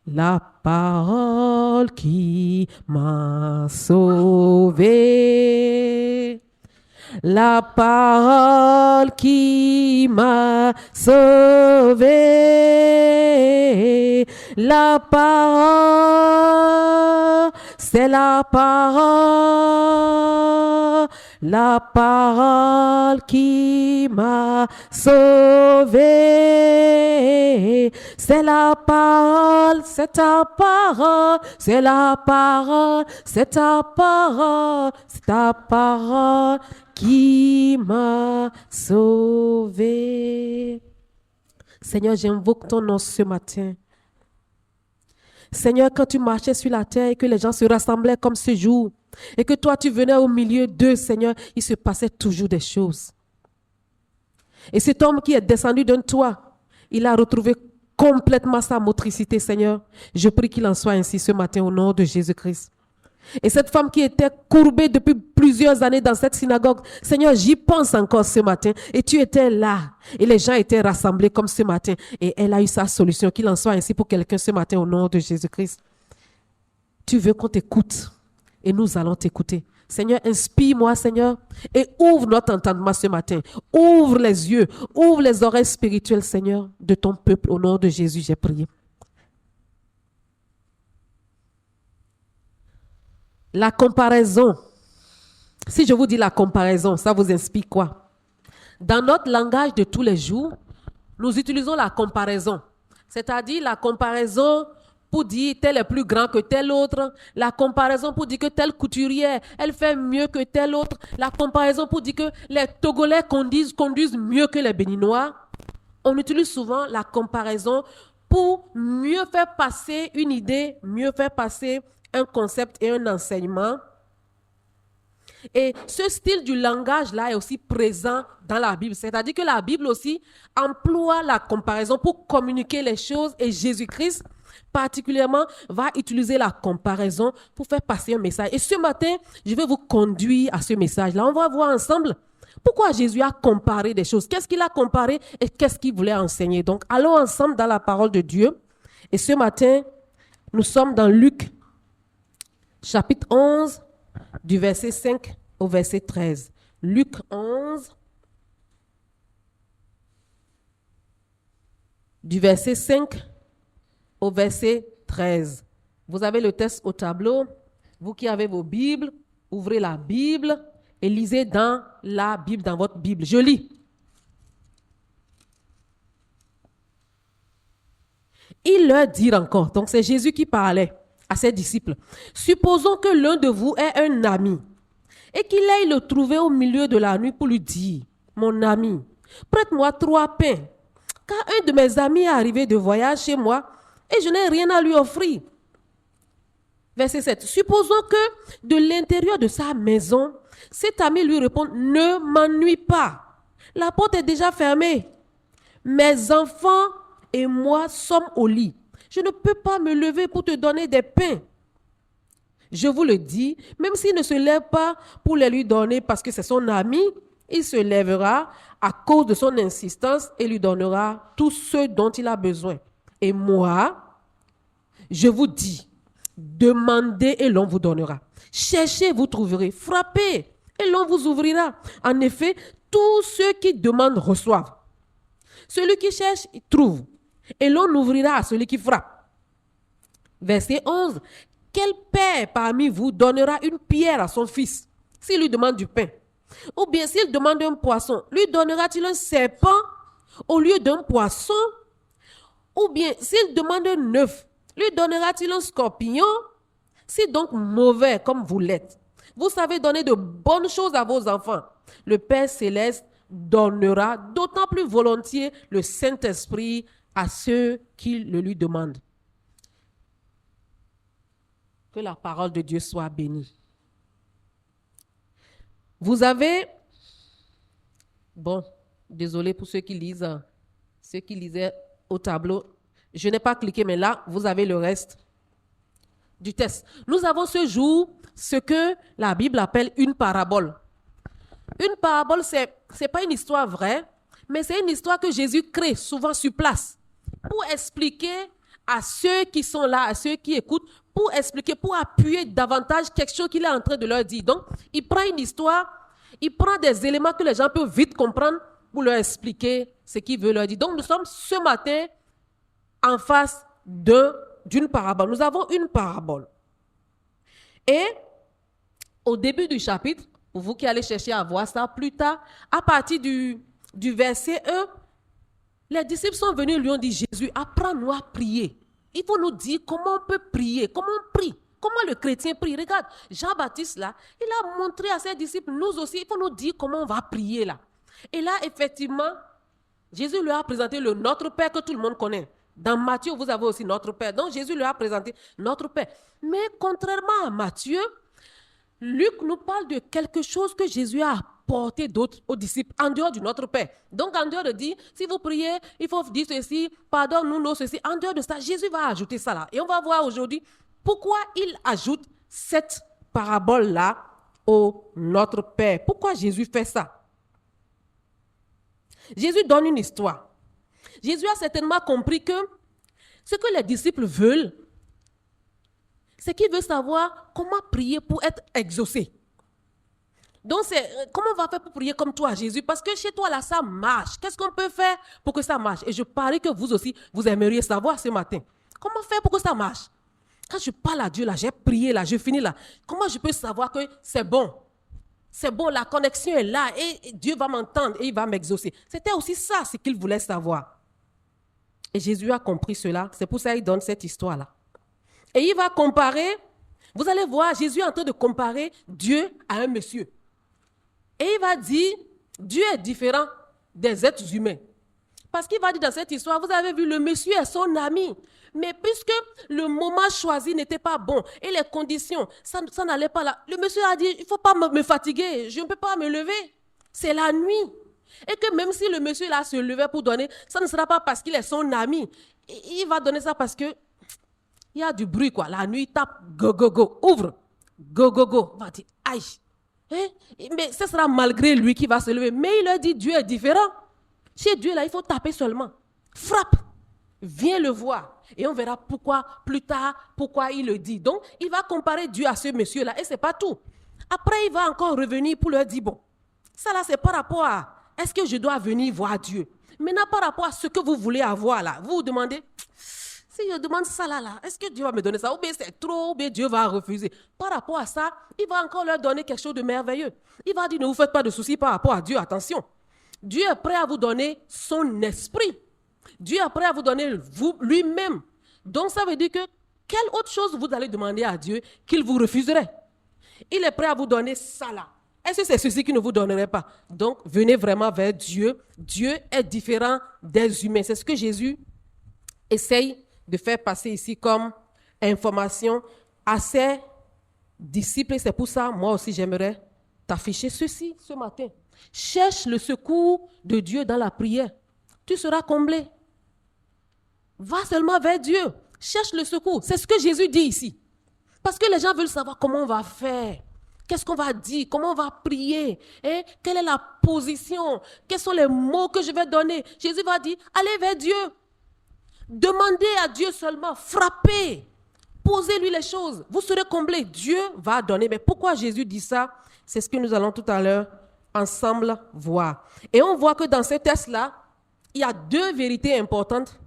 La parole qui m'a sauvé. La parole qui m'a sauvé. La parole, c'est la parole. La parole qui m'a sauvé. C'est la parole, c'est ta parole. C'est la parole, c'est ta parole. C'est ta parole qui m'a sauvé. Seigneur, j'invoque ton nom ce matin. Seigneur, quand tu marchais sur la terre et que les gens se rassemblaient comme ce jour, et que toi, tu venais au milieu d'eux, Seigneur, il se passait toujours des choses. Et cet homme qui est descendu d'un toit, il a retrouvé complètement sa motricité, Seigneur. Je prie qu'il en soit ainsi ce matin au nom de Jésus-Christ. Et cette femme qui était courbée depuis plusieurs années dans cette synagogue, Seigneur, j'y pense encore ce matin. Et tu étais là. Et les gens étaient rassemblés comme ce matin. Et elle a eu sa solution. Qu'il en soit ainsi pour quelqu'un ce matin au nom de Jésus-Christ. Tu veux qu'on t'écoute. Et nous allons t'écouter. Seigneur, inspire-moi, Seigneur. Et ouvre notre entendement ce matin. Ouvre les yeux. Ouvre les oreilles spirituelles, Seigneur, de ton peuple. Au nom de Jésus, j'ai prié. La comparaison. Si je vous dis la comparaison, ça vous inspire quoi? Dans notre langage de tous les jours, nous utilisons la comparaison. C'est-à-dire la comparaison pour dire tel est plus grand que tel autre. La comparaison pour dire que telle couturière, elle fait mieux que tel autre. La comparaison pour dire que les Togolais conduisent mieux que les Béninois. On utilise souvent la comparaison pour mieux faire passer une idée, mieux faire passer un concept et un enseignement. Et ce style du langage-là est aussi présent dans la Bible. C'est-à-dire que la Bible aussi emploie la comparaison pour communiquer les choses et Jésus-Christ, particulièrement, va utiliser la comparaison pour faire passer un message. Et ce matin, je vais vous conduire à ce message-là. On va voir ensemble pourquoi Jésus a comparé des choses. Qu'est-ce qu'il a comparé et qu'est-ce qu'il voulait enseigner. Donc, allons ensemble dans la parole de Dieu. Et ce matin, nous sommes dans Luc, chapitre 11, du verset 5 au verset 13. Luc 11, du verset 5 au verset 13. Vous avez le texte au tableau. Vous qui avez vos Bibles, ouvrez la Bible et lisez dans la Bible, dans votre Bible. Je lis. Il leur dit encore, donc c'est Jésus qui parlait à ses disciples. Supposons que l'un de vous ait un ami et qu'il aille le trouver au milieu de la nuit pour lui dire, mon ami, prête-moi 3 pains, car un de mes amis est arrivé de voyage chez moi et je n'ai rien à lui offrir. Verset 7. Supposons que de l'intérieur de sa maison, cet ami lui répond, ne m'ennuie pas, la porte est déjà fermée. Mes enfants et moi sommes au lit. Je ne peux pas me lever pour te donner des pains. Je vous le dis, même s'il ne se lève pas pour les lui donner parce que c'est son ami, il se lèvera à cause de son insistance et lui donnera tout ce dont il a besoin. Et moi, je vous dis, demandez et l'on vous donnera. Cherchez, vous trouverez. Frappez et l'on vous ouvrira. En effet, tous ceux qui demandent reçoivent. Celui qui cherche, il trouve. Et l'on ouvrira à celui qui frappe. Verset 11. Quel père parmi vous donnera une pierre à son fils s'il lui demande du pain? Ou bien s'il demande un poisson, lui donnera-t-il un serpent au lieu d'un poisson? Ou bien s'il demande un œuf, lui donnera-t-il un scorpion? Si donc mauvais comme vous l'êtes, vous savez donner de bonnes choses à vos enfants, le Père céleste donnera d'autant plus volontiers le Saint-Esprit à ceux qui le lui demandent. Que la parole de Dieu soit bénie. Vous avez, bon, désolé pour ceux qui lisent, ceux qui lisaient au tableau, je n'ai pas cliqué, mais là, vous avez le reste du texte. Nous avons ce jour ce que la Bible appelle une parabole. Une parabole, c'est pas une histoire vraie, mais c'est une histoire que Jésus crée souvent sur place pour expliquer à ceux qui sont là, à ceux qui écoutent, pour expliquer, pour appuyer davantage quelque chose qu'il est en train de leur dire. Donc, il prend une histoire, il prend des éléments que les gens peuvent vite comprendre pour leur expliquer ce qu'il veut leur dire. Donc, nous sommes ce matin en face d'une parabole. Nous avons une parabole. Et au début du chapitre, pour vous qui allez chercher à voir ça plus tard, à partir du verset 1, les disciples sont venus et lui ont dit, Jésus, apprends-nous à prier. Il faut nous dire comment on peut prier, comment on prie, comment le chrétien prie. Regarde, Jean-Baptiste là, il a montré à ses disciples, nous aussi, il faut nous dire comment on va prier là. Et là, effectivement, Jésus lui a présenté le Notre Père que tout le monde connaît. Dans Matthieu, vous avez aussi Notre Père. Donc, Jésus lui a présenté Notre Père. Mais contrairement à Matthieu, Luc nous parle de quelque chose que Jésus a apporté d'autres aux disciples en dehors du Notre Père. Donc, en dehors de dire, si vous priez, il faut dire ceci, pardonne-nous nos ceci. En dehors de ça, Jésus va ajouter ça là. Et on va voir aujourd'hui pourquoi il ajoute cette parabole-là au Notre Père. Pourquoi Jésus fait ça? Jésus donne une histoire. Jésus a certainement compris que ce que les disciples veulent, c'est qu'ils veulent savoir comment prier pour être exaucé. Donc, comment on va faire pour prier comme toi, Jésus? Parce que chez toi, là, ça marche. Qu'est-ce qu'on peut faire pour que ça marche? Et je parie que vous aussi, vous aimeriez savoir ce matin. Comment faire pour que ça marche? Quand je parle à Dieu, là, j'ai prié, là, je finis là. Comment je peux savoir que c'est bon? C'est bon, la connexion est là et Dieu va m'entendre et il va m'exaucer. C'était aussi ça, ce qu'il voulait savoir. Et Jésus a compris cela. C'est pour ça qu'il donne cette histoire-là. Et il va comparer, vous allez voir, Jésus est en train de comparer Dieu à un monsieur. Et il va dire, Dieu est différent des êtres humains. Parce qu'il va dire dans cette histoire, vous avez vu, le monsieur est son ami. Mais puisque le moment choisi n'était pas bon et les conditions, ça n'allait pas là, le monsieur a dit, il ne faut pas me fatiguer, je ne peux pas me lever. C'est la nuit. Et que même si le monsieur là se levait pour donner, ça ne sera pas parce qu'il est son ami. Il va donner ça parce que il y a du bruit, quoi. La nuit, il tape, go, go, go, ouvre, go, go, go. Il va dire, aïe. Hein? Mais ce sera malgré lui qui va se lever. Mais il leur dit, Dieu est différent. Chez Dieu, là, il faut taper seulement. Frappe. Viens le voir. Et on verra pourquoi, plus tard, pourquoi il le dit. Donc, il va comparer Dieu à ce monsieur-là. Et ce n'est pas tout. Après, il va encore revenir pour leur dire, bon, ça là, c'est par rapport à, est-ce que je dois venir voir Dieu? Maintenant, par rapport à ce que vous voulez avoir là, vous vous demandez, si je demande ça là, est-ce que Dieu va me donner ça? Ou bien c'est trop, ou bien Dieu va refuser. Par rapport à ça, il va encore leur donner quelque chose de merveilleux. Il va dire, ne vous faites pas de soucis par rapport à Dieu, attention. Dieu est prêt à vous donner son esprit. Dieu est prêt à vous donner lui-même. Donc ça veut dire que quelle autre chose vous allez demander à Dieu qu'il vous refuserait? Il est prêt à vous donner ça là. Est-ce que c'est ceci qu'il ne vous donnerait pas? Donc venez vraiment vers Dieu. Dieu est différent des humains. C'est ce que Jésus essaye de faire passer ici comme information à ses disciples. Et c'est pour ça, moi aussi, j'aimerais t'afficher ceci ce matin. Cherche le secours de Dieu dans la prière. Tu seras comblé. Va seulement vers Dieu. Cherche le secours. C'est ce que Jésus dit ici. Parce que les gens veulent savoir comment on va faire. Qu'est-ce qu'on va dire? Comment on va prier? Hein? Quelle est la position? Quels sont les mots que je vais donner? Jésus va dire, allez vers Dieu. Demandez à Dieu seulement. Frappez. Posez-lui les choses. Vous serez comblés. Dieu va donner. Mais pourquoi Jésus dit ça? C'est ce que nous allons tout à l'heure ensemble voir. Et on voit que dans ce test-là, il y a deux vérités importantes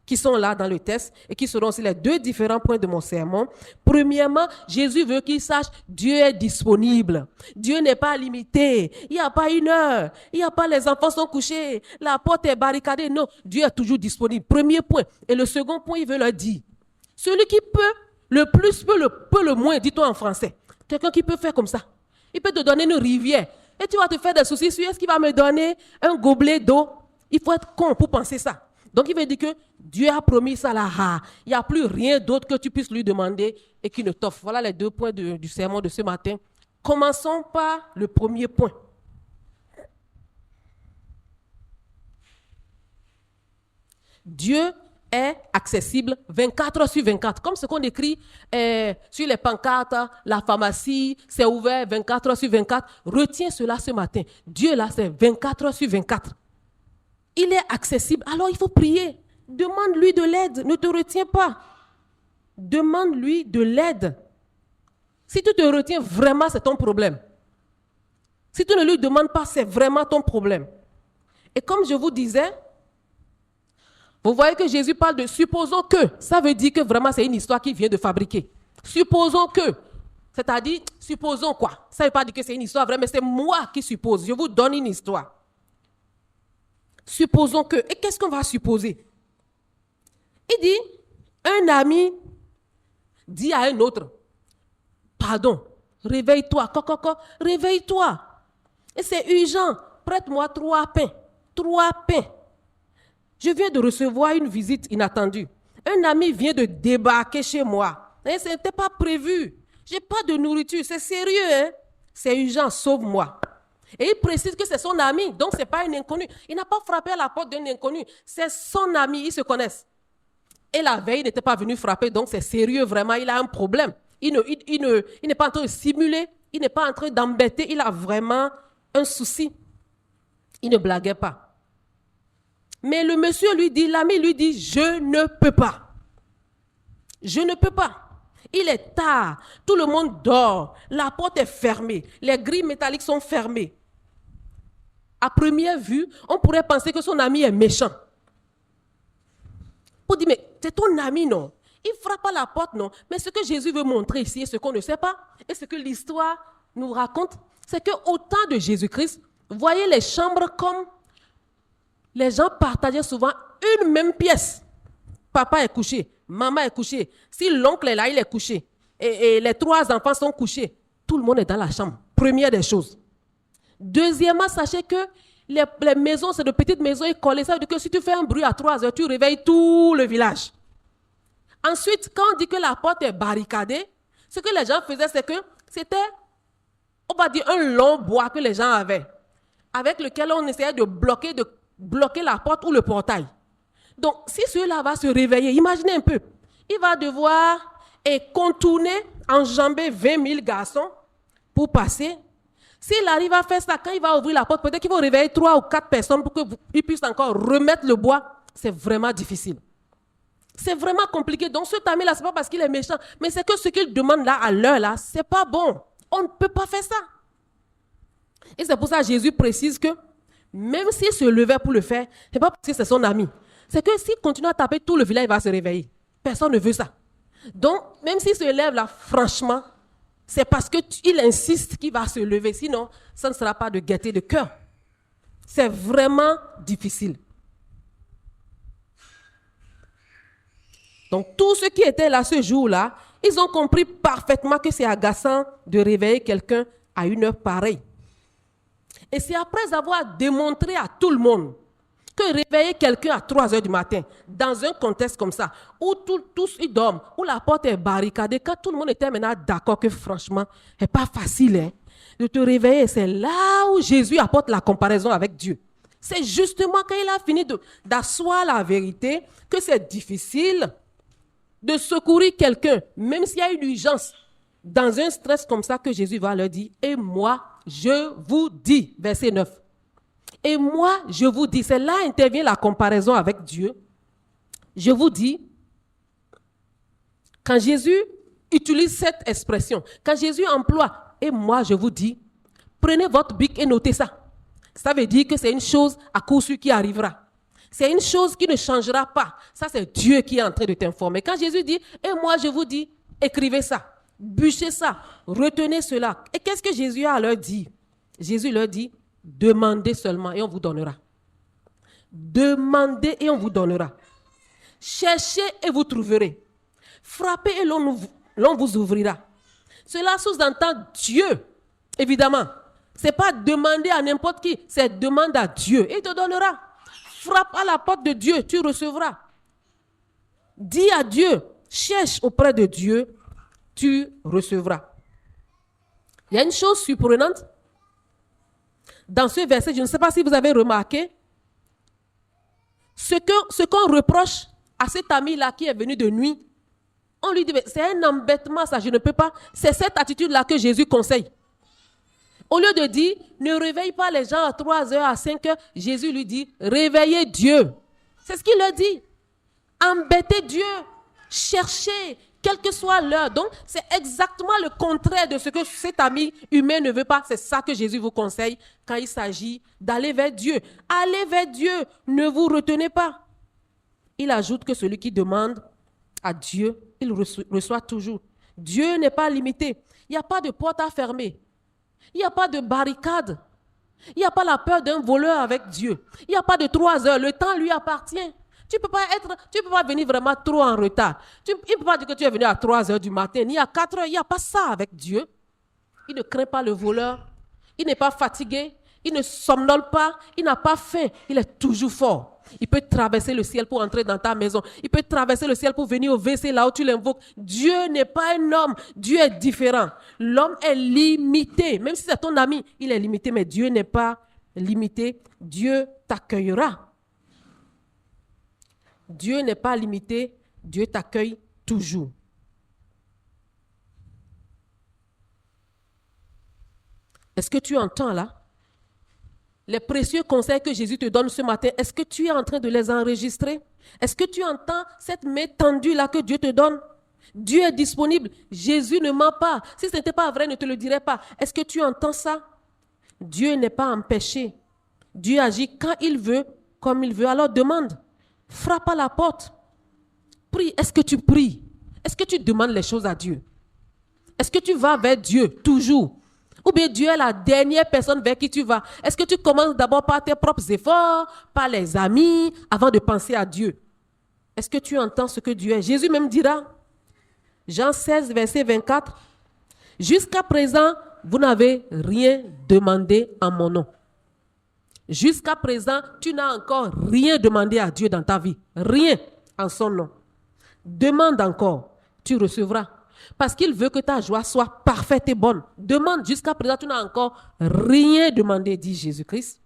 qui sont là dans le test et qui seront aussi les deux différents points de mon sermon. Premièrement, Jésus veut qu'il sache Dieu est disponible. Dieu n'est pas limité. Il n'y a pas une heure. Il n'y a pas les enfants sont couchés. La porte est barricadée. Non, Dieu est toujours disponible. Premier point. Et le second point, il veut leur dire, celui qui peut le plus, peut le moins, dis-toi en français. Quelqu'un qui peut faire comme ça. Il peut te donner une rivière. Et tu vas te faire des soucis sur est-ce qu'il va me donner un gobelet d'eau. Il faut être con pour penser ça. Donc, il veut dire que Dieu a promis ça là. Il n'y a plus rien d'autre que tu puisses lui demander et qu'il ne t'offre. Voilà les deux points du sermon de ce matin. Commençons par le premier point. Dieu est accessible 24 heures sur 24. Comme ce qu'on écrit sur les pancartes, la pharmacie, c'est ouvert 24 heures sur 24. Retiens cela ce matin. Dieu là, c'est 24 heures sur 24. Il est accessible, alors il faut prier. Demande-lui de l'aide, ne te retiens pas. Demande-lui de l'aide. Si tu te retiens, vraiment, c'est ton problème. Si tu ne lui demandes pas, c'est vraiment ton problème. Et comme je vous disais, vous voyez que Jésus parle de supposons que. Ça veut dire que vraiment, c'est une histoire qui vient de fabriquer. Supposons que. C'est-à-dire, supposons quoi? Ça ne veut pas dire que c'est une histoire vraie, mais c'est moi qui suppose. Je vous donne une histoire. Supposons que. Et qu'est-ce qu'on va supposer? Il dit, un ami dit à un autre, pardon, réveille-toi, réveille-toi. Et c'est urgent, prête-moi 3 pains. 3 pains. Je viens de recevoir une visite inattendue. Un ami vient de débarquer chez moi. Et ce n'était pas prévu. Je n'ai pas de nourriture, c'est sérieux. Hein? C'est urgent, sauve-moi. Et il précise que c'est son ami, donc ce n'est pas un inconnu. Il n'a pas frappé à la porte d'un inconnu. C'est son ami, ils se connaissent. Et la veille, il n'était pas venu frapper, donc c'est sérieux, vraiment, il a un problème. Il n'est pas en train de simuler, il n'est pas en train d'embêter, il a vraiment un souci. Il ne blaguait pas. Mais le monsieur lui dit, l'ami lui dit, je ne peux pas. Je ne peux pas. Il est tard, tout le monde dort, la porte est fermée, les grilles métalliques sont fermées. À première vue, on pourrait penser que son ami est méchant. On dit, mais c'est ton ami, non? Il frappe à la porte, non? Mais ce que Jésus veut montrer ici, et ce qu'on ne sait pas, et ce que l'histoire nous raconte, c'est qu'au temps de Jésus-Christ, voyez les chambres comme les gens partageaient souvent une même pièce. Papa est couché, maman est couchée. Si l'oncle est là, il est couché. Et les 3 enfants sont couchés. Tout le monde est dans la chambre. Première des choses. Deuxièmement, sachez que les maisons, c'est de petites maisons écolées. Ça veut dire que si tu fais un bruit à 3 heures, tu réveilles tout le village. Ensuite, quand on dit que la porte est barricadée, ce que les gens faisaient, c'est que c'était, on va dire, un long bois que les gens avaient, avec lequel on essayait de bloquer la porte ou le portail. Donc, si celui-là va se réveiller, imaginez un peu, il va devoir contourner, enjamber 20 000 garçons pour passer. S'il arrive à faire ça, quand il va ouvrir la porte, peut-être qu'il va réveiller 3 ou 4 personnes pour qu'il puisse encore remettre le bois. C'est vraiment difficile. C'est vraiment compliqué. Donc, ce ami-là, ce n'est pas parce qu'il est méchant, mais c'est que ce qu'il demande là, à l'heure là, ce n'est pas bon. On ne peut pas faire ça. Et c'est pour ça que Jésus précise que même s'il se levait pour le faire, ce n'est pas parce que c'est son ami. C'est que s'il continue à taper, tout le village va se réveiller. Personne ne veut ça. Donc, même s'il se lève là, franchement, c'est parce qu'il insiste qu'il va se lever. Sinon, ça ne sera pas de gaieté de cœur. C'est vraiment difficile. Donc, tous ceux qui étaient là ce jour-là, ils ont compris parfaitement que c'est agaçant de réveiller quelqu'un à une heure pareille. Et c'est après avoir démontré à tout le monde que réveiller quelqu'un à 3 heures du matin, dans un contexte comme ça, où tous ils dorment, où la porte est barricadée, quand tout le monde était maintenant d'accord que franchement, ce n'est pas facile hein, de te réveiller. C'est là où Jésus apporte la comparaison avec Dieu. C'est justement quand il a fini d'asseoir la vérité que c'est difficile de secourir quelqu'un, même s'il y a une urgence, dans un stress comme ça que Jésus va leur dire, et moi, je vous dis, verset 9. Et moi, je vous dis, c'est là intervient la comparaison avec Dieu. Je vous dis, quand Jésus utilise cette expression, quand Jésus emploie, et moi, je vous dis, prenez votre bic et notez ça. Ça veut dire que c'est une chose à coup sûr qui arrivera. C'est une chose qui ne changera pas. Ça, c'est Dieu qui est en train de t'informer. Quand Jésus dit, et moi, je vous dis, écrivez ça, bûchez ça, retenez cela. Et qu'est-ce que Jésus a à leur dire? Jésus leur dit, demandez seulement et on vous donnera. Demandez et on vous donnera. Cherchez et vous trouverez. Frappez et l'on vous ouvrira. Cela sous-entend Dieu, évidemment. Ce n'est pas demander à n'importe qui, c'est demander à Dieu et il te donnera. Frappe à la porte de Dieu, tu recevras. Dis à Dieu, cherche auprès de Dieu, tu recevras. Il y a une chose surprenante. Dans ce verset, je ne sais pas si vous avez remarqué, ce qu'on reproche à cet ami-là qui est venu de nuit, on lui dit, c'est un embêtement ça, je ne peux pas. C'est cette attitude-là que Jésus conseille. Au lieu de dire, ne réveille pas les gens à 3 heures, à 5 heures, Jésus lui dit, réveillez Dieu. C'est ce qu'il leur dit. embêter Dieu, chercher, quelle que soit l'heure. Donc, c'est exactement le contraire de ce que cet ami humain ne veut pas. C'est ça que Jésus vous conseille quand il s'agit d'aller vers Dieu. Allez vers Dieu, ne vous retenez pas. Il ajoute que celui qui demande à Dieu, il reçoit toujours. Dieu n'est pas limité. Il n'y a pas de porte à fermer. Il n'y a pas de barricade. Il n'y a pas la peur d'un voleur avec Dieu. Il n'y a pas de 3 heures. Le temps lui appartient. Tu ne peux pas venir vraiment trop en retard. Il ne peut pas dire que tu es venu à 3 heures du matin, ni à 4 heures. Il n'y a pas ça avec Dieu. Il ne craint pas le voleur. Il n'est pas fatigué. Il ne somnole pas. Il n'a pas faim. Il est toujours fort. Il peut traverser le ciel pour entrer dans ta maison. Il peut traverser le ciel pour venir au WC là où tu l'invoques. Dieu n'est pas un homme. Dieu est différent. L'homme est limité. Même si c'est ton ami, il est limité. Mais Dieu n'est pas limité. Dieu t'accueillera. Dieu n'est pas limité. Dieu t'accueille toujours. Est-ce que tu entends là? Les précieux conseils que Jésus te donne ce matin, est-ce que tu es en train de les enregistrer? Est-ce que tu entends cette main tendue là que Dieu te donne? Dieu est disponible. Jésus ne ment pas. Si ce n'était pas vrai, il ne te le dirait pas. Est-ce que tu entends ça? Dieu n'est pas empêché. Dieu agit quand il veut, comme il veut. Alors demande. Frappe à la porte. Prie. Est-ce que tu pries? Est-ce que tu demandes les choses à Dieu? Est-ce que tu vas vers Dieu toujours? Ou bien Dieu est la dernière personne vers qui tu vas? Est-ce que tu commences d'abord par tes propres efforts, par les amis, avant de penser à Dieu? Est-ce que tu entends ce que Dieu est? Jésus même dira, Jean 16, verset 24, « Jusqu'à présent, vous n'avez rien demandé en mon nom. » Jusqu'à présent, tu n'as encore rien demandé à Dieu dans ta vie. Rien en son nom. Demande encore, tu recevras. Parce qu'il veut que ta joie soit parfaite et bonne. Demande, jusqu'à présent, tu n'as encore rien demandé, dit Jésus-Christ.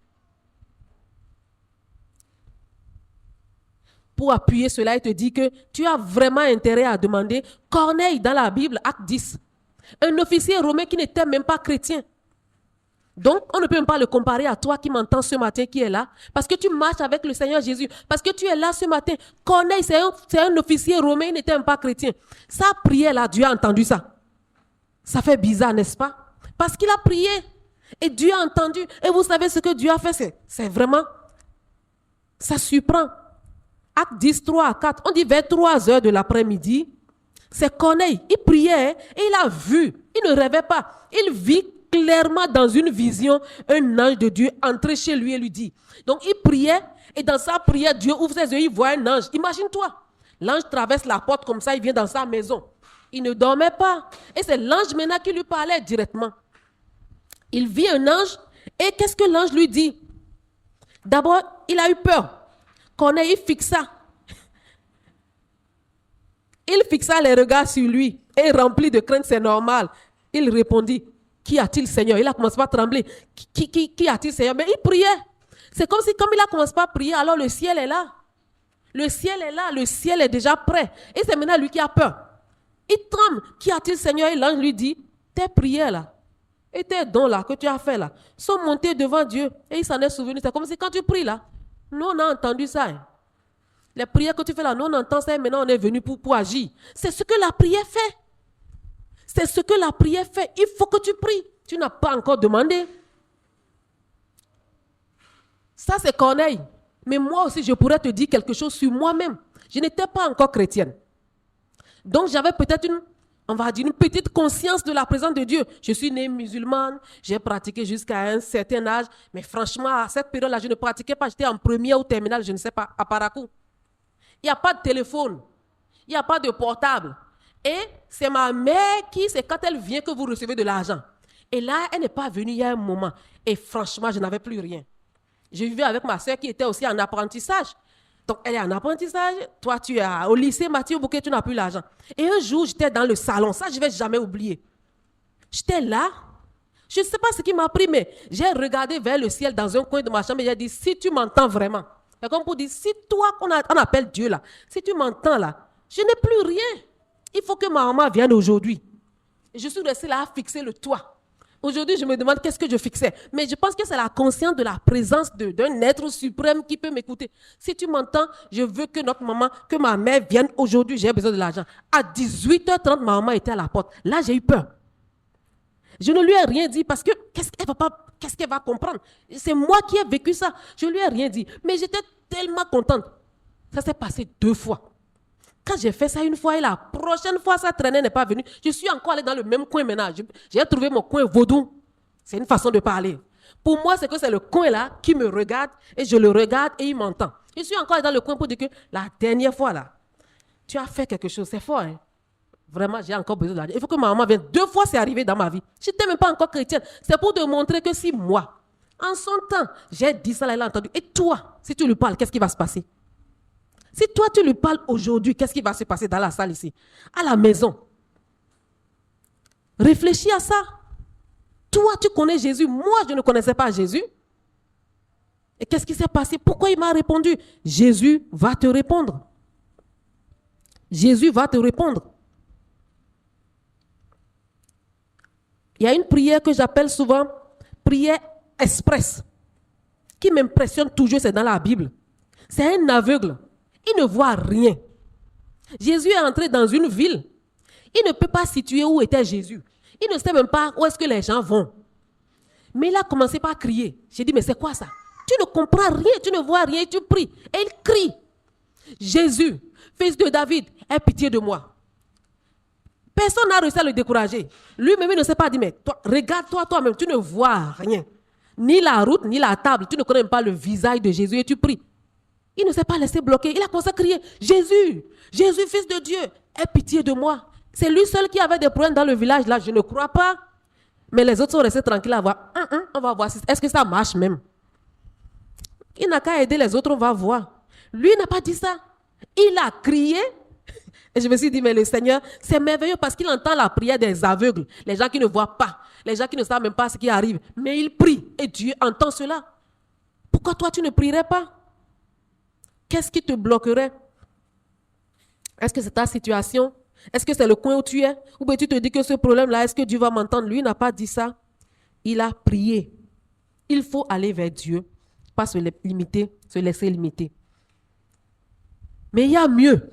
Pour appuyer cela, il te dit que tu as vraiment intérêt à demander. Corneille, dans la Bible, acte 10, un officier romain qui n'était même pas chrétien. Donc, on ne peut même pas le comparer à toi qui m'entends ce matin, qui est là. Parce que tu marches avec le Seigneur Jésus. Parce que tu es là ce matin. Corneille, c'est un officier romain, il n'était même pas chrétien. Sa prière là, Dieu a entendu ça. Ça fait bizarre, n'est-ce pas? Parce qu'il a prié. Et Dieu a entendu. Et vous savez ce que Dieu a fait? C'est vraiment... Ça surprend. Acte 10, 3 à 4. On dit vers 3 heures de l'après-midi. C'est Corneille. Il priait et il a vu. Il ne rêvait pas. Il vit clairement dans une vision, un ange de Dieu entrer chez lui et lui dit. Donc il priait et dans sa prière, Dieu ouvre ses yeux, il voit un ange. Imagine-toi, l'ange traverse la porte comme ça, il vient dans sa maison. Il ne dormait pas. Et c'est l'ange maintenant qui lui parlait directement. Il vit un ange et qu'est-ce que l'ange lui dit? D'abord, il a eu peur. Corneille, il fixa les regards sur lui et rempli de crainte, c'est normal. Il répondit, qui a-t-il, Seigneur? Il a commencé par trembler. Qui a-t-il, Seigneur? Mais il priait. C'est comme si, comme il a commencé par prier, alors le ciel est là. Le ciel est là, le ciel est déjà prêt. Et c'est maintenant lui qui a peur. Il tremble. Qui a-t-il, Seigneur? Et l'ange lui dit, tes prières là, et tes dons là, que tu as fait là, sont montés devant Dieu. Et il s'en est souvenu. C'est comme si quand tu pries là, nous on a entendu ça. Hein. Les prières que tu fais là, nous on entend ça et maintenant on est venu pour agir. C'est ce que la prière fait. C'est ce que la prière fait. Il faut que tu pries. Tu n'as pas encore demandé. Ça, c'est Corneille. Mais moi aussi, je pourrais te dire quelque chose sur moi-même. Je n'étais pas encore chrétienne. Donc, j'avais peut-être une petite conscience de la présence de Dieu. Je suis née musulmane. J'ai pratiqué jusqu'à un certain âge. Mais franchement, à cette période-là, je ne pratiquais pas. J'étais en première ou terminale, je ne sais pas, à Parakou. Il n'y a pas de téléphone. Il n'y a pas de portable. Et c'est ma mère qui, c'est quand elle vient que vous recevez de l'argent. Et là, elle n'est pas venue il y a un moment. Et franchement, je n'avais plus rien. Je vivais avec ma soeur qui était aussi en apprentissage. Donc, elle est en apprentissage. Toi, tu es au lycée, Mathieu Bouquet, tu n'as plus l'argent. Et un jour, j'étais dans le salon. Ça, je ne vais jamais oublier. J'étais là. Je ne sais pas ce qui m'a pris, mais j'ai regardé vers le ciel dans un coin de ma chambre et j'ai dit, si tu m'entends vraiment. C'est comme pour dire, si toi, on appelle Dieu là, si tu m'entends là, je n'ai plus rien. Il faut que ma maman vienne aujourd'hui. Et je suis restée là à fixer le toit. Aujourd'hui, je me demande qu'est-ce que je fixais. Mais je pense que c'est la conscience de la présence d'un être suprême qui peut m'écouter. Si tu m'entends, je veux que notre maman, que ma mère vienne aujourd'hui, j'ai besoin de l'argent. À 18h30, ma maman était à la porte. Là, j'ai eu peur. Je ne lui ai rien dit parce que qu'est-ce qu'elle va comprendre? C'est moi qui ai vécu ça. Je ne lui ai rien dit. Mais j'étais tellement contente. Ça s'est passé 2 fois. Quand j'ai fait ça une fois et la prochaine fois, ça traînait n'est pas venu, je suis encore allée dans le même coin maintenant. J'ai trouvé mon coin vaudou. C'est une façon de parler. Pour moi, c'est que c'est le coin là qui me regarde et je le regarde et il m'entend. Je suis encore allée dans le coin pour dire que la dernière fois là, tu as fait quelque chose, c'est fort. Hein? Vraiment, j'ai encore besoin d'argent. Il faut que ma maman vienne. 2 fois, c'est arrivé dans ma vie. Je n'étais même pas encore chrétienne. C'est pour te montrer que si moi, en son temps, j'ai dit ça, là, elle a entendu. Et toi, si tu lui parles, qu'est-ce qui va se passer? Si toi, tu lui parles aujourd'hui, qu'est-ce qui va se passer dans la salle ici? À la maison. Réfléchis à ça. Toi, tu connais Jésus. Moi, je ne connaissais pas Jésus. Et qu'est-ce qui s'est passé? Pourquoi il m'a répondu? Jésus va te répondre. Jésus va te répondre. Il y a une prière que j'appelle souvent prière express, qui m'impressionne toujours, c'est dans la Bible. C'est un aveugle. Il ne voit rien. Jésus est entré dans une ville. Il ne peut pas situer où était Jésus. Il ne sait même pas où est-ce que les gens vont. Mais il a commencé par crier. J'ai dit, mais c'est quoi ça? Tu ne comprends rien, tu ne vois rien, tu pries. Et il crie. Jésus, fils de David, aie pitié de moi. Personne n'a réussi à le décourager. Lui-même, il ne s'est pas dit, mais toi, regarde-toi toi-même, tu ne vois rien. Ni la route, ni la table. Tu ne connais même pas le visage de Jésus et tu pries. Il ne s'est pas laissé bloquer. Il a commencé à crier, Jésus, Jésus, fils de Dieu, aie pitié de moi. C'est lui seul qui avait des problèmes dans le village là, je ne crois pas. Mais les autres sont restés tranquilles à voir. On va voir, est-ce que ça marche même? Il n'a qu'à aider les autres, on va voir. Lui n'a pas dit ça. Il a crié. Et je me suis dit, mais le Seigneur, c'est merveilleux parce qu'il entend la prière des aveugles, les gens qui ne voient pas, les gens qui ne savent même pas ce qui arrive. Mais il prie et Dieu entend cela. Pourquoi toi, tu ne prierais pas? Qu'est-ce qui te bloquerait? Est-ce que c'est ta situation? Est-ce que c'est le coin où tu es? Ou bien tu te dis que ce problème-là, est-ce que Dieu va m'entendre? Lui n'a pas dit ça. Il a prié. Il faut aller vers Dieu, pas se limiter, se laisser limiter. Mais il y a mieux.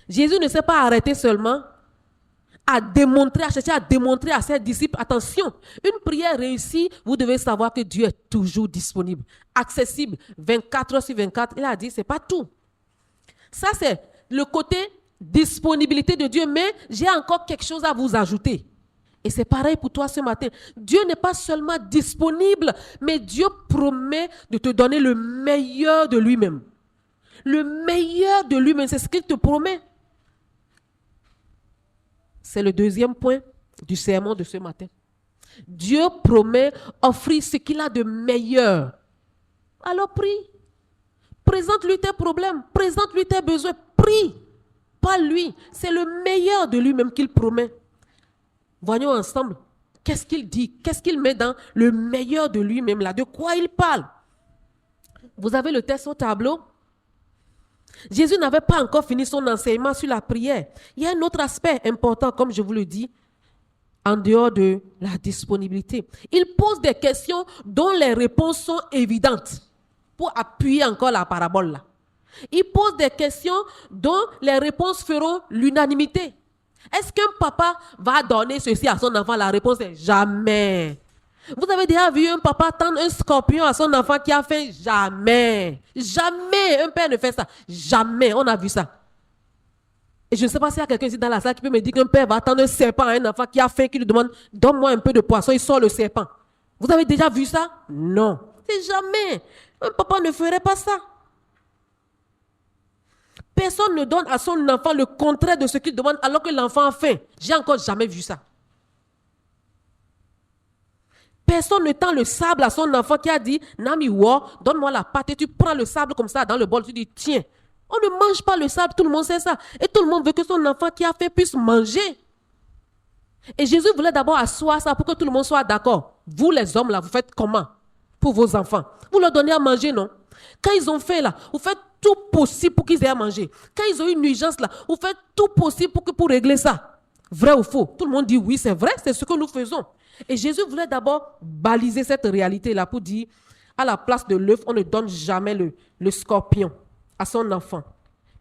Jésus ne s'est pas arrêté seulement à chercher à démontrer à ses disciples, attention, une prière réussie, vous devez savoir que Dieu est toujours disponible, accessible, 24 heures sur 24. Il a dit, c'est pas tout. Ça, c'est le côté disponibilité de Dieu, mais j'ai encore quelque chose à vous ajouter. Et c'est pareil pour toi ce matin. Dieu n'est pas seulement disponible, mais Dieu promet de te donner le meilleur de lui-même. Le meilleur de lui-même, c'est ce qu'il te promet. C'est le deuxième point du sermon de ce matin. Dieu promet offrir ce qu'il a de meilleur. Alors prie. Présente-lui tes problèmes. Présente-lui tes besoins. Prie. Pas lui. C'est le meilleur de lui-même qu'il promet. Voyons ensemble. Qu'est-ce qu'il dit? Qu'est-ce qu'il met dans le meilleur de lui-même là? De quoi il parle? Vous avez le texte au tableau? Jésus n'avait pas encore fini son enseignement sur la prière. Il y a un autre aspect important, comme je vous le dis, en dehors de la disponibilité. Il pose des questions dont les réponses sont évidentes pour appuyer encore la parabole là. Il pose des questions dont les réponses feront l'unanimité. Est-ce qu'un papa va donner ceci à son enfant? La réponse est jamais. Vous avez déjà vu un papa tendre un scorpion à son enfant qui a faim? Jamais. Jamais un père ne fait ça. Jamais. On a vu ça. Et je ne sais pas s'il y a quelqu'un ici dans la salle qui peut me dire qu'un père va tendre un serpent à un enfant qui a faim, qui lui demande « Donne-moi un peu de poisson », il sort le serpent. Vous avez déjà vu ça? Non. C'est jamais. Un papa ne ferait pas ça. Personne ne donne à son enfant le contraire de ce qu'il demande alors que l'enfant a faim. J'ai encore jamais vu ça. Personne ne tend le sable à son enfant qui a dit « Nami wo, donne-moi la pâte » et tu prends le sable comme ça dans le bol, tu dis « Tiens ». On ne mange pas le sable, tout le monde sait ça. Et tout le monde veut que son enfant qui a faim puisse manger. Et Jésus voulait d'abord asseoir ça pour que tout le monde soit d'accord. Vous les hommes là, vous faites comment pour vos enfants? Vous leur donnez à manger, non? Quand ils ont faim là, vous faites tout possible pour qu'ils aient à manger. Quand ils ont une urgence là, vous faites tout possible pour régler ça. Vrai ou faux? Tout le monde dit oui, c'est vrai, c'est ce que nous faisons. Et Jésus voulait d'abord baliser cette réalité-là pour dire, à la place de l'œuf, on ne donne jamais le scorpion à son enfant.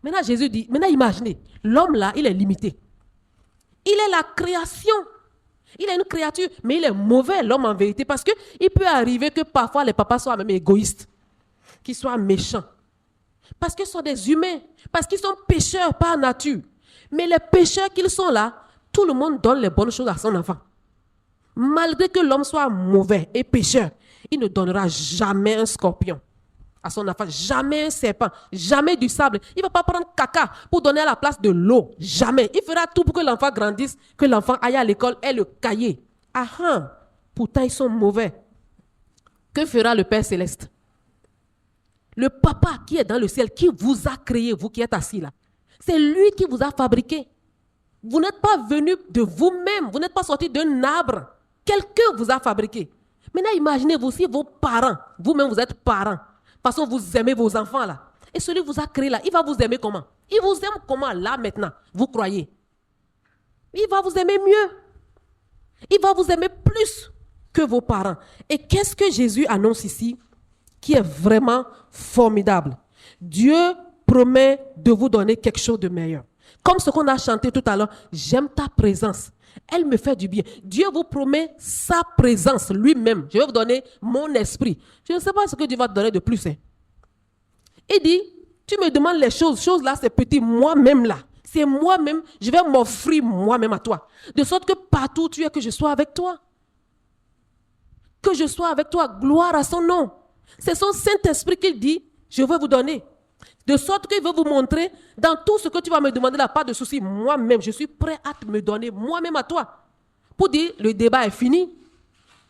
Maintenant, Jésus dit, maintenant imaginez, l'homme là, il est limité. Il est la création. Il est une créature, mais il est mauvais, l'homme en vérité, parce qu'il peut arriver que parfois les papas soient même égoïstes, qu'ils soient méchants, parce qu'ils sont des humains, parce qu'ils sont pécheurs par nature. Mais les pécheurs qu'ils sont là, tout le monde donne les bonnes choses à son enfant. Malgré que l'homme soit mauvais et pécheur, il ne donnera jamais un scorpion à son enfant, jamais un serpent, jamais du sable. Il ne va pas prendre caca pour donner à la place de l'eau, jamais. Il fera tout pour que l'enfant grandisse, que l'enfant aille à l'école, ait le cahier. Ah ah, pourtant ils sont mauvais. Que fera le Père Céleste? Le Papa qui est dans le ciel, qui vous a créé, vous qui êtes assis là, c'est lui qui vous a fabriqué. Vous n'êtes pas venu de vous-même, vous n'êtes pas sorti d'un arbre. Quelqu'un vous a fabriqué. Maintenant, imaginez-vous si vos parents, vous-même vous êtes parents, parce que vous aimez vos enfants là. Et celui qui vous a créé là, il va vous aimer comment? Il vous aime comment là maintenant? Vous croyez? Il va vous aimer mieux. Il va vous aimer plus que vos parents. Et qu'est-ce que Jésus annonce ici qui est vraiment formidable? Dieu promet de vous donner quelque chose de meilleur. Comme ce qu'on a chanté tout à l'heure, j'aime ta présence. Elle me fait du bien. Dieu vous promet sa présence lui-même. Je vais vous donner mon esprit. Je ne sais pas ce que Dieu va te donner de plus. Hein. Il dit, tu me demandes les choses. Choses là, c'est petit. Moi-même là. C'est moi-même. Je vais m'offrir moi-même à toi. De sorte que partout où tu es, que je sois avec toi. Que je sois avec toi. Gloire à son nom. C'est son Saint-Esprit qu'il dit, je vais vous donner. De sorte qu'il veut vous montrer, dans tout ce que tu vas me demander là, pas de souci, moi-même, je suis prêt à te me donner moi-même à toi. Pour dire, le débat est fini.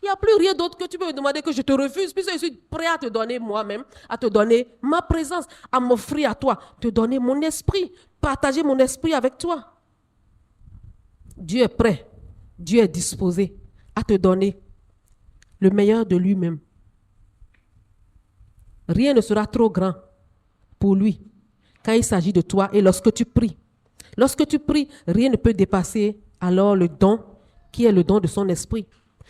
Il n'y a plus rien d'autre que tu peux me demander que je te refuse, puisque je suis prêt à te donner moi-même, à te donner ma présence, à m'offrir à toi, te donner mon esprit, partager mon esprit avec toi. Dieu est prêt, Dieu est disposé à te donner le meilleur de lui-même. Rien ne sera trop grand pour lui, quand il s'agit de toi et lorsque tu pries. Lorsque tu pries, rien ne peut dépasser alors le don qui est le don de son esprit.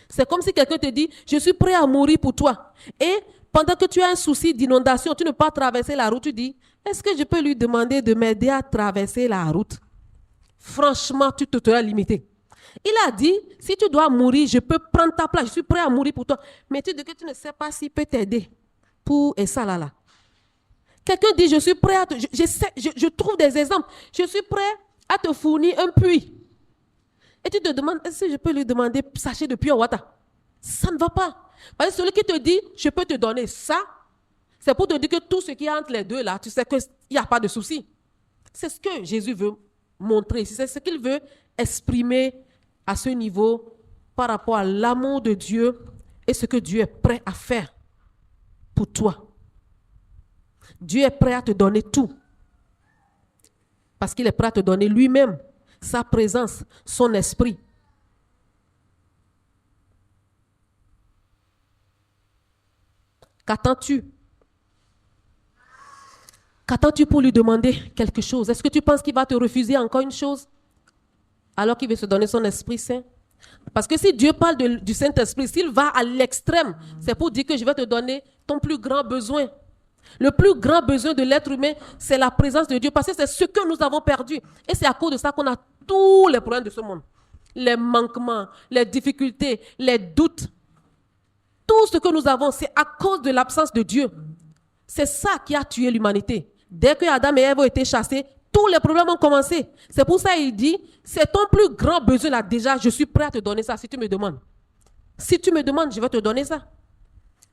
C'est comme si quelqu'un te dit, je suis prêt à mourir pour toi. Et pendant que tu as un souci d'inondation, tu ne peux pas traverser la route, tu dis, est-ce que je peux lui demander de m'aider à traverser la route? Franchement, tu te seras limité. Il a dit, si tu dois mourir, je peux prendre ta place, je suis prêt à mourir pour toi. Mais tu dis que tu ne sais pas s'il peut t'aider pour et ça là. Quelqu'un dit, je suis prêt à te... Je trouve des exemples. Je suis prêt à te fournir un puits. Et tu te demandes, est-ce que je peux lui demander sachet de pure water? Ça ne va pas. Parce que celui qui te dit, je peux te donner ça, c'est pour te dire que tout ce qui est entre les deux là, tu sais qu'il n'y a pas de souci. C'est ce que Jésus veut montrer ici. C'est ce qu'il veut exprimer à ce niveau par rapport à l'amour de Dieu et ce que Dieu est prêt à faire pour toi. Dieu est prêt à te donner tout. Parce qu'il est prêt à te donner lui-même, sa présence, son esprit. Qu'attends-tu? Qu'attends-tu pour lui demander quelque chose? Est-ce que tu penses qu'il va te refuser encore une chose? Alors qu'il veut se donner son Esprit Saint? Parce que si Dieu parle du Saint-Esprit, s'il va à l'extrême, c'est pour dire que je vais te donner ton plus grand besoin. Le plus grand besoin de l'être humain, c'est la présence de Dieu. Parce que c'est ce que nous avons perdu. Et c'est à cause de ça qu'on a tous les problèmes de ce monde. Les manquements, les difficultés, les doutes. Tout ce que nous avons, c'est à cause de l'absence de Dieu. C'est ça qui a tué l'humanité. Dès que Adam et Ève ont été chassés, tous les problèmes ont commencé. C'est pour ça qu'il dit, c'est ton plus grand besoin là déjà, je suis prêt à te donner ça si tu me demandes. Si tu me demandes, je vais te donner ça.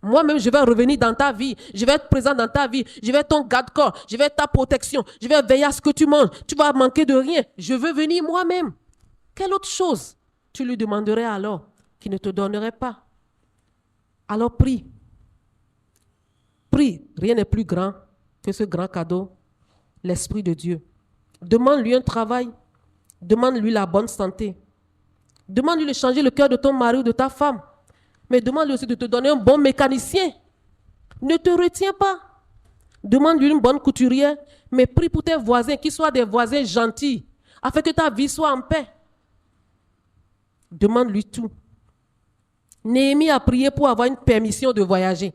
Moi-même, je vais revenir dans ta vie. Je vais être présent dans ta vie. Je vais être ton garde-corps. Je vais être ta protection. Je vais veiller à ce que tu manges. Tu vas manquer de rien. Je veux venir moi-même. Quelle autre chose tu lui demanderais alors qu'il ne te donnerait pas? Alors prie. Prie. Rien n'est plus grand que ce grand cadeau, l'Esprit de Dieu. Demande-lui un travail. Demande-lui la bonne santé. Demande-lui de changer le cœur de ton mari ou de ta femme. Mais demande-lui aussi de te donner un bon mécanicien. Ne te retiens pas. Demande-lui une bonne couturière, mais prie pour tes voisins, qu'ils soient des voisins gentils, afin que ta vie soit en paix. Demande-lui tout. Néhémie a prié pour avoir une permission de voyager.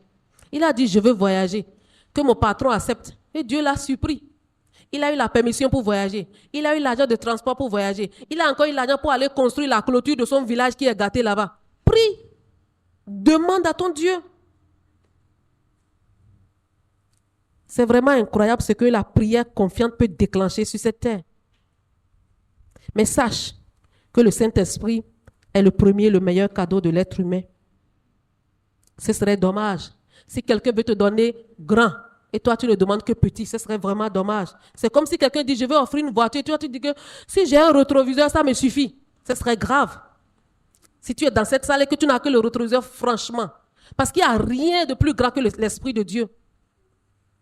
Il a dit, je veux voyager, que mon patron accepte. Et Dieu l'a surpris. Il a eu la permission pour voyager. Il a eu l'argent de transport pour voyager. Il a encore eu l'argent pour aller construire la clôture de son village qui est gâté là-bas. Prie. Demande à ton Dieu. C'est vraiment incroyable ce que la prière confiante peut déclencher sur cette terre. Mais sache que le Saint-Esprit est le premier, le meilleur cadeau de l'être humain. Ce serait dommage si quelqu'un veut te donner grand et toi tu ne demandes que petit. Ce serait vraiment dommage. C'est comme si quelqu'un dit je vais offrir une voiture et toi tu dis que si j'ai un rétroviseur ça me suffit. Ce serait grave. Si tu es dans cette salle et que tu n'as que le rétroviseur, franchement, parce qu'il n'y a rien de plus grand que l'Esprit de Dieu.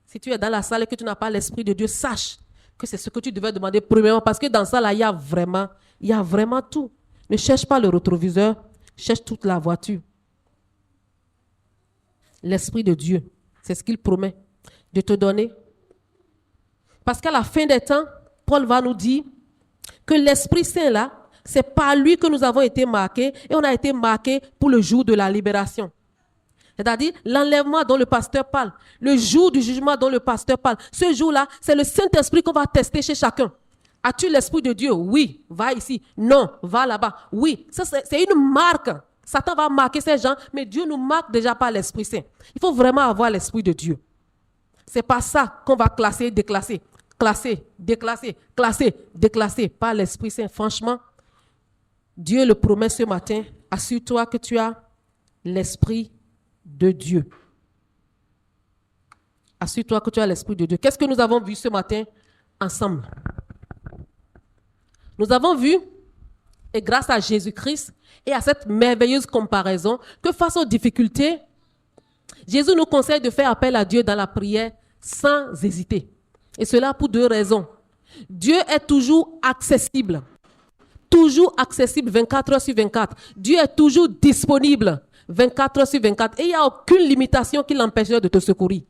Si tu es dans la salle et que tu n'as pas l'Esprit de Dieu, sache que c'est ce que tu devais demander premièrement, parce que dans ça, là, il y a vraiment tout. Ne cherche pas le rétroviseur, cherche toute la voiture. L'Esprit de Dieu, c'est ce qu'il promet de te donner. Parce qu'à la fin des temps, Paul va nous dire que l'Esprit Saint, là, c'est par lui que nous avons été marqués et on a été marqués pour le jour de la libération. C'est-à-dire l'enlèvement dont le pasteur parle, le jour du jugement dont le pasteur parle. Ce jour-là, c'est le Saint-Esprit qu'on va tester chez chacun. As-tu l'Esprit de Dieu? Oui, va ici. Non, va là-bas. Oui, ça c'est une marque. Satan va marquer ces gens, mais Dieu nous marque déjà par l'Esprit Saint. Il faut vraiment avoir l'Esprit de Dieu. C'est pas ça qu'on va classer, déclasser, classer, déclasser, classer, déclasser par l'Esprit Saint. Franchement, Dieu le promet ce matin. Assure-toi que tu as l'Esprit de Dieu. Assure-toi que tu as l'Esprit de Dieu. Qu'est-ce que nous avons vu ce matin ensemble? Nous avons vu, et grâce à Jésus-Christ et à cette merveilleuse comparaison, que face aux difficultés, Jésus nous conseille de faire appel à Dieu dans la prière sans hésiter. Et cela pour deux raisons. Dieu est toujours accessible 24 heures sur 24. Dieu est toujours disponible 24 heures sur 24. Et il n'y a aucune limitation qui l'empêcherait de te secourir.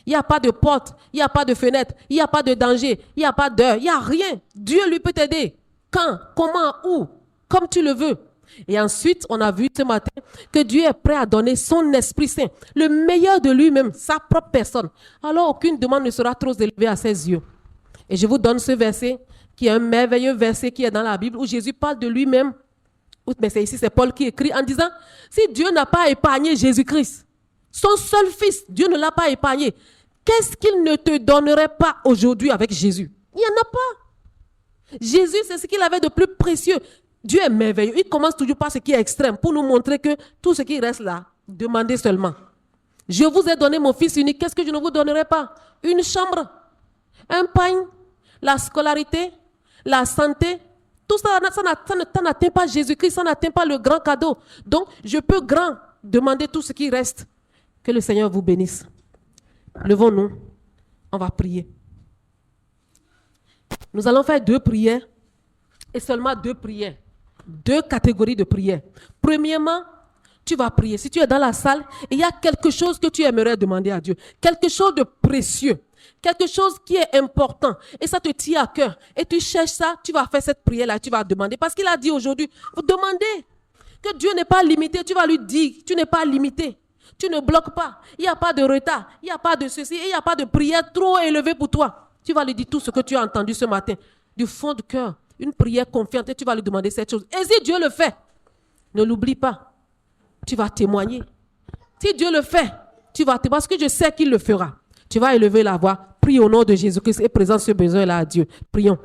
Il n'y a pas de porte, il n'y a pas de fenêtre, il n'y a pas de danger, il n'y a pas d'heure, il n'y a rien. Dieu lui peut t'aider. Quand, comment, où, comme tu le veux. Et ensuite, on a vu ce matin que Dieu est prêt à donner son Esprit Saint, le meilleur de lui-même, sa propre personne. Alors, aucune demande ne sera trop élevée à ses yeux. Et je vous donne ce verset, qui est un merveilleux verset qui est dans la Bible, où Jésus parle de lui-même. Mais c'est ici, c'est Paul qui écrit en disant, si Dieu n'a pas épargné Jésus-Christ, son seul fils, Dieu ne l'a pas épargné, qu'est-ce qu'il ne te donnerait pas aujourd'hui avec Jésus? Il n'y en a pas. Jésus, c'est ce qu'il avait de plus précieux. Dieu est merveilleux. Il commence toujours par ce qui est extrême pour nous montrer que tout ce qui reste là, demandez seulement. Je vous ai donné mon fils unique. Qu'est-ce que je ne vous donnerai pas? Une chambre, un pain, la scolarité, la santé. Tout ça, ça n'atteint pas Jésus-Christ, ça n'atteint pas le grand cadeau. Donc, je peux demander tout ce qui reste. Que le Seigneur vous bénisse. Levons-nous. On va prier. Nous allons faire 2 prières et seulement 2 prières. 2 catégories de prières. Premièrement, tu vas prier. Si tu es dans la salle et il y a quelque chose que tu aimerais demander à Dieu, quelque chose de précieux, quelque chose qui est important et ça te tient à cœur et tu cherches ça, tu vas faire cette prière-là, tu vas demander. Parce qu'il a dit aujourd'hui, vous demandez que Dieu n'est pas limité. Tu vas lui dire, tu n'es pas limité. Tu ne bloques pas. Il n'y a pas de retard. Il n'y a pas de ceci. Et il n'y a pas de prière trop élevée pour toi. Tu vas lui dire tout ce que tu as entendu ce matin. Du fond du cœur. Une prière confiante. Et tu vas lui demander cette chose. Et si Dieu le fait, ne l'oublie pas. Tu vas témoigner. Si Dieu le fait, tu vas témoigner. Parce que je sais qu'il le fera. Tu vas élever la voix. Prie au nom de Jésus-Christ et présente ce besoin-là à Dieu. Prions.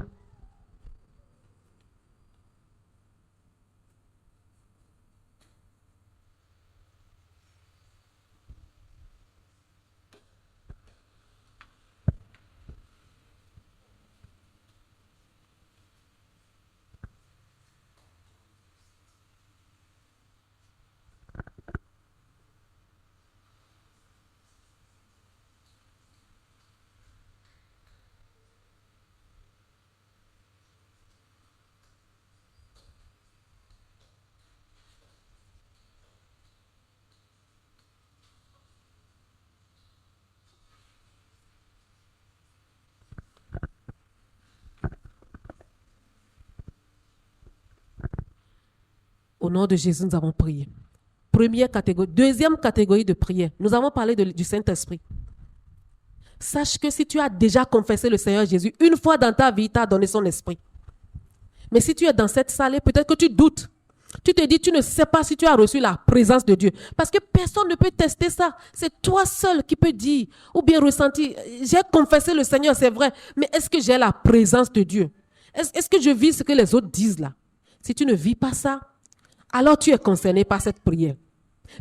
Au nom de Jésus, nous avons prié. première catégorie. Deuxième catégorie de prière. Nous avons parlé du Saint-Esprit. Sache que si tu as déjà confessé le Seigneur Jésus, une fois dans ta vie, il t'a donné son esprit. Mais si tu es dans cette salle, peut-être que tu doutes. Tu te dis, tu ne sais pas si tu as reçu la présence de Dieu. Parce que personne ne peut tester ça. C'est toi seul qui peux dire ou bien ressentir. J'ai confessé le Seigneur, c'est vrai. Mais est-ce que j'ai la présence de Dieu? Est-ce que je vis ce que les autres disent là? Si tu ne vis pas ça, alors tu es concerné par cette prière.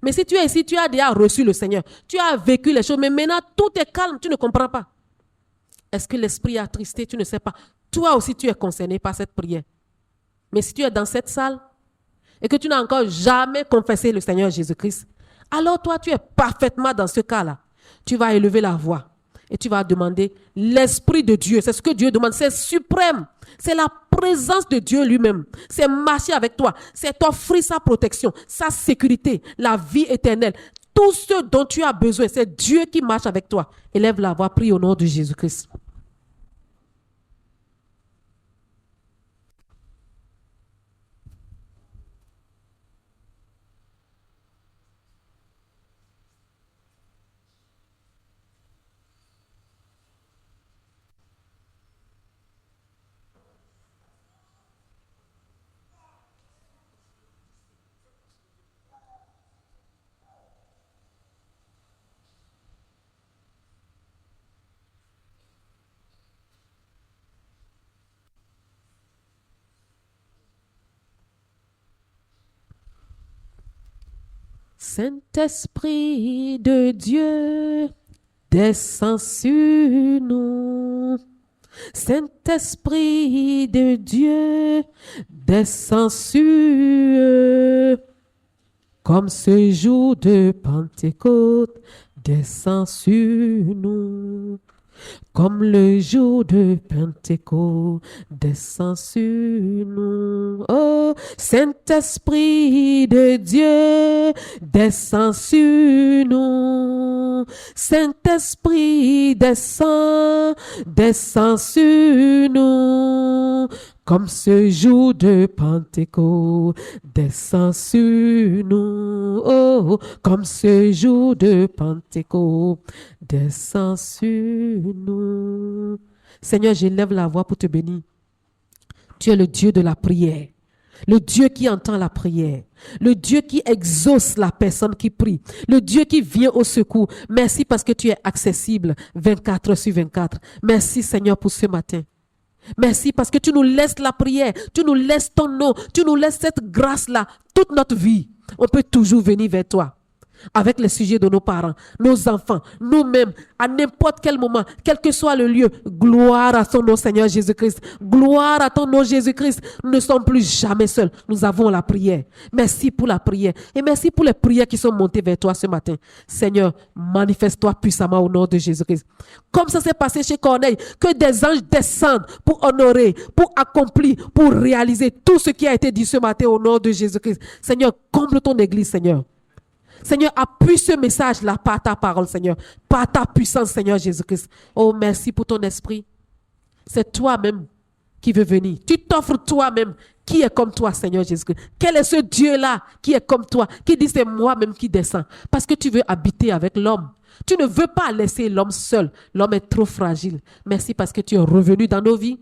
Mais si tu es ici, tu as déjà reçu le Seigneur. Tu as vécu les choses, mais maintenant tout est calme, tu ne comprends pas. Est-ce que l'esprit est attristé? Tu ne sais pas. Toi aussi, tu es concerné par cette prière. Mais si tu es dans cette salle et que tu n'as encore jamais confessé le Seigneur Jésus-Christ, alors toi, tu es parfaitement dans ce cas-là. Tu vas élever la voix et tu vas demander l'Esprit de Dieu. C'est ce que Dieu demande. C'est suprême. C'est la présence de Dieu lui-même. C'est marcher avec toi. C'est t'offrir sa protection, sa sécurité, la vie éternelle. Tout ce dont tu as besoin, c'est Dieu qui marche avec toi. Élève la voix, prie au nom de Jésus-Christ. Saint-Esprit de Dieu, descends sur nous. Saint-Esprit de Dieu, descends sur eux. Comme ce jour de Pentecôte, descends sur nous. Comme le jour de Pentecôte, descends sur nous. Oh, Saint-Esprit de Dieu, descends sur nous. Saint-Esprit, descends sur nous. Comme ce jour de Pentecôte, descends sur nous. Oh, comme ce jour de Pentecôte, descends sur nous. Seigneur, j'élève la voix pour te bénir. Tu es le Dieu de la prière. Le Dieu qui entend la prière. Le Dieu qui exauce la personne qui prie. Le Dieu qui vient au secours. Merci parce que tu es accessible 24 heures sur 24. Merci Seigneur pour ce matin. Merci parce que tu nous laisses la prière, tu nous laisses ton nom, tu nous laisses cette grâce-là. Toute notre vie, on peut toujours venir vers toi. Avec les sujets de nos parents, nos enfants, nous-mêmes, à n'importe quel moment, quel que soit le lieu. Gloire à ton nom, Seigneur Jésus-Christ. Gloire à ton nom, Jésus-Christ. Nous ne sommes plus jamais seuls. Nous avons la prière. Merci pour la prière. Et merci pour les prières qui sont montées vers toi ce matin. Seigneur, manifeste-toi puissamment au nom de Jésus-Christ. Comme ça s'est passé chez Corneille, que des anges descendent pour honorer, pour accomplir, pour réaliser tout ce qui a été dit ce matin au nom de Jésus-Christ. Seigneur, comble ton église, Seigneur. Seigneur, appuie ce message-là par ta parole, Seigneur, par ta puissance, Seigneur Jésus-Christ. Oh, merci pour ton esprit. C'est toi-même qui veut venir. Tu t'offres toi-même. Qui est comme toi, Seigneur Jésus-Christ? Quel est ce Dieu-là qui est comme toi, qui dit c'est moi-même qui descends? Parce que tu veux habiter avec l'homme. Tu ne veux pas laisser l'homme seul. L'homme est trop fragile. Merci parce que tu es revenu dans nos vies.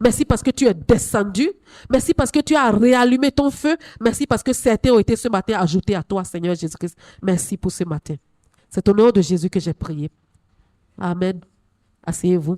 Merci parce que tu es descendu. Merci parce que tu as réallumé ton feu. Merci parce que certains ont été ce matin ajoutés à toi, Seigneur Jésus-Christ. Merci pour ce matin. C'est au nom de Jésus que j'ai prié. Amen. Asseyez-vous.